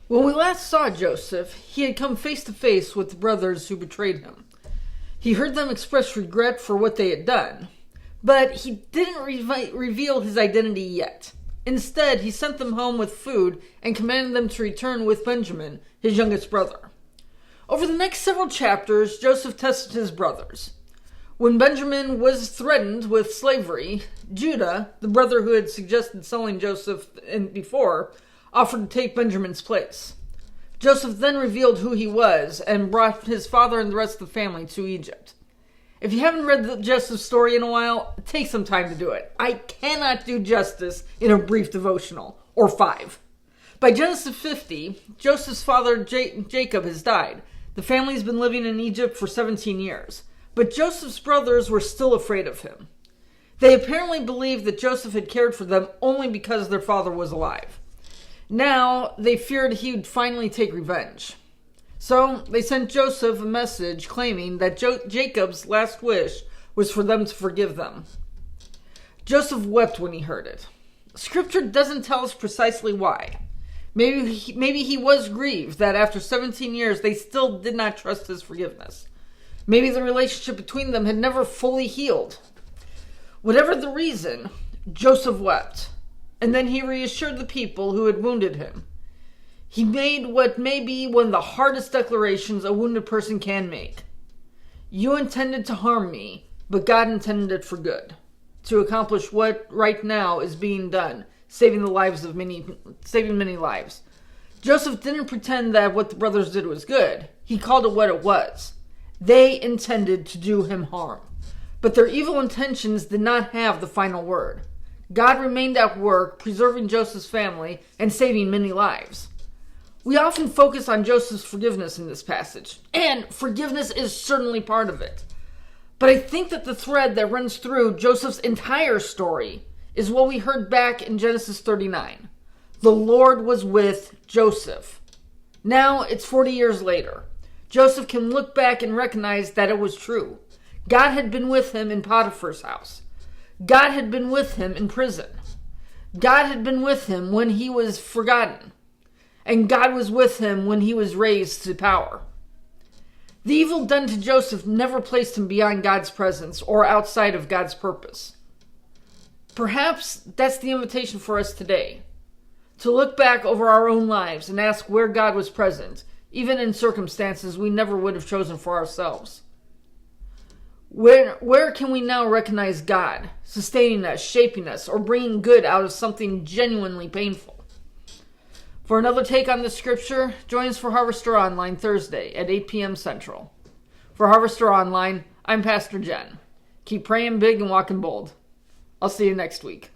When we last saw Joseph, he had come face to face with the brothers who betrayed him. He heard them express regret for what they had done, but he didn't reveal his identity yet. Instead, he sent them home with food and commanded them to return with Benjamin, his youngest brother. Over the next several chapters, Joseph tested his brothers. When Benjamin was threatened with slavery, Judah, the brother who had suggested selling Joseph before, offered to take Benjamin's place. Joseph then revealed who he was and brought his father and the rest of the family to Egypt. If you haven't read Joseph's story in a while, take some time to do it. I cannot do justice in a brief devotional, or 5. By Genesis 50, Joseph's father Jacob has died. The family's been living in Egypt for 17 years, but Joseph's brothers were still afraid of him. They apparently believed that Joseph had cared for them only because their father was alive. Now, they feared he would finally take revenge. So, they sent Joseph a message claiming that Jacob's last wish was for them to forgive them. Joseph wept when he heard it. Scripture doesn't tell us precisely why. Maybe he was grieved that after 17 years they still did not trust his forgiveness. Maybe the relationship between them had never fully healed. Whatever the reason, Joseph wept. And then he reassured the people who had wounded him. He made what may be one of the hardest declarations a wounded person can make. You intended to harm me, but God intended it for good, to accomplish what right now is being done, saving many lives. Joseph didn't pretend that what the brothers did was good. He called it what it was. They intended to do him harm, but their evil intentions did not have the final word. God remained at work, preserving Joseph's family and saving many lives. We often focus on Joseph's forgiveness in this passage, and forgiveness is certainly part of it. But I think that the thread that runs through Joseph's entire story is what we heard back in Genesis 39. The Lord was with Joseph. Now it's 40 years later. Joseph can look back and recognize that it was true. God had been with him in Potiphar's house. God had been with him in prison. God had been with him when he was forgotten. And God was with him when he was raised to power. The evil done to Joseph never placed him beyond God's presence or outside of God's purpose. Perhaps that's the invitation for us today. To look back over our own lives and ask where God was present, even in circumstances we never would have chosen for ourselves. Where can we now recognize God, sustaining us, shaping us, or bringing good out of something genuinely painful? For another take on this scripture, join us for Harvester Online Thursday at 8 p.m. Central. For Harvester Online, I'm Pastor Jen. Keep praying big and walking bold. I'll see you next week.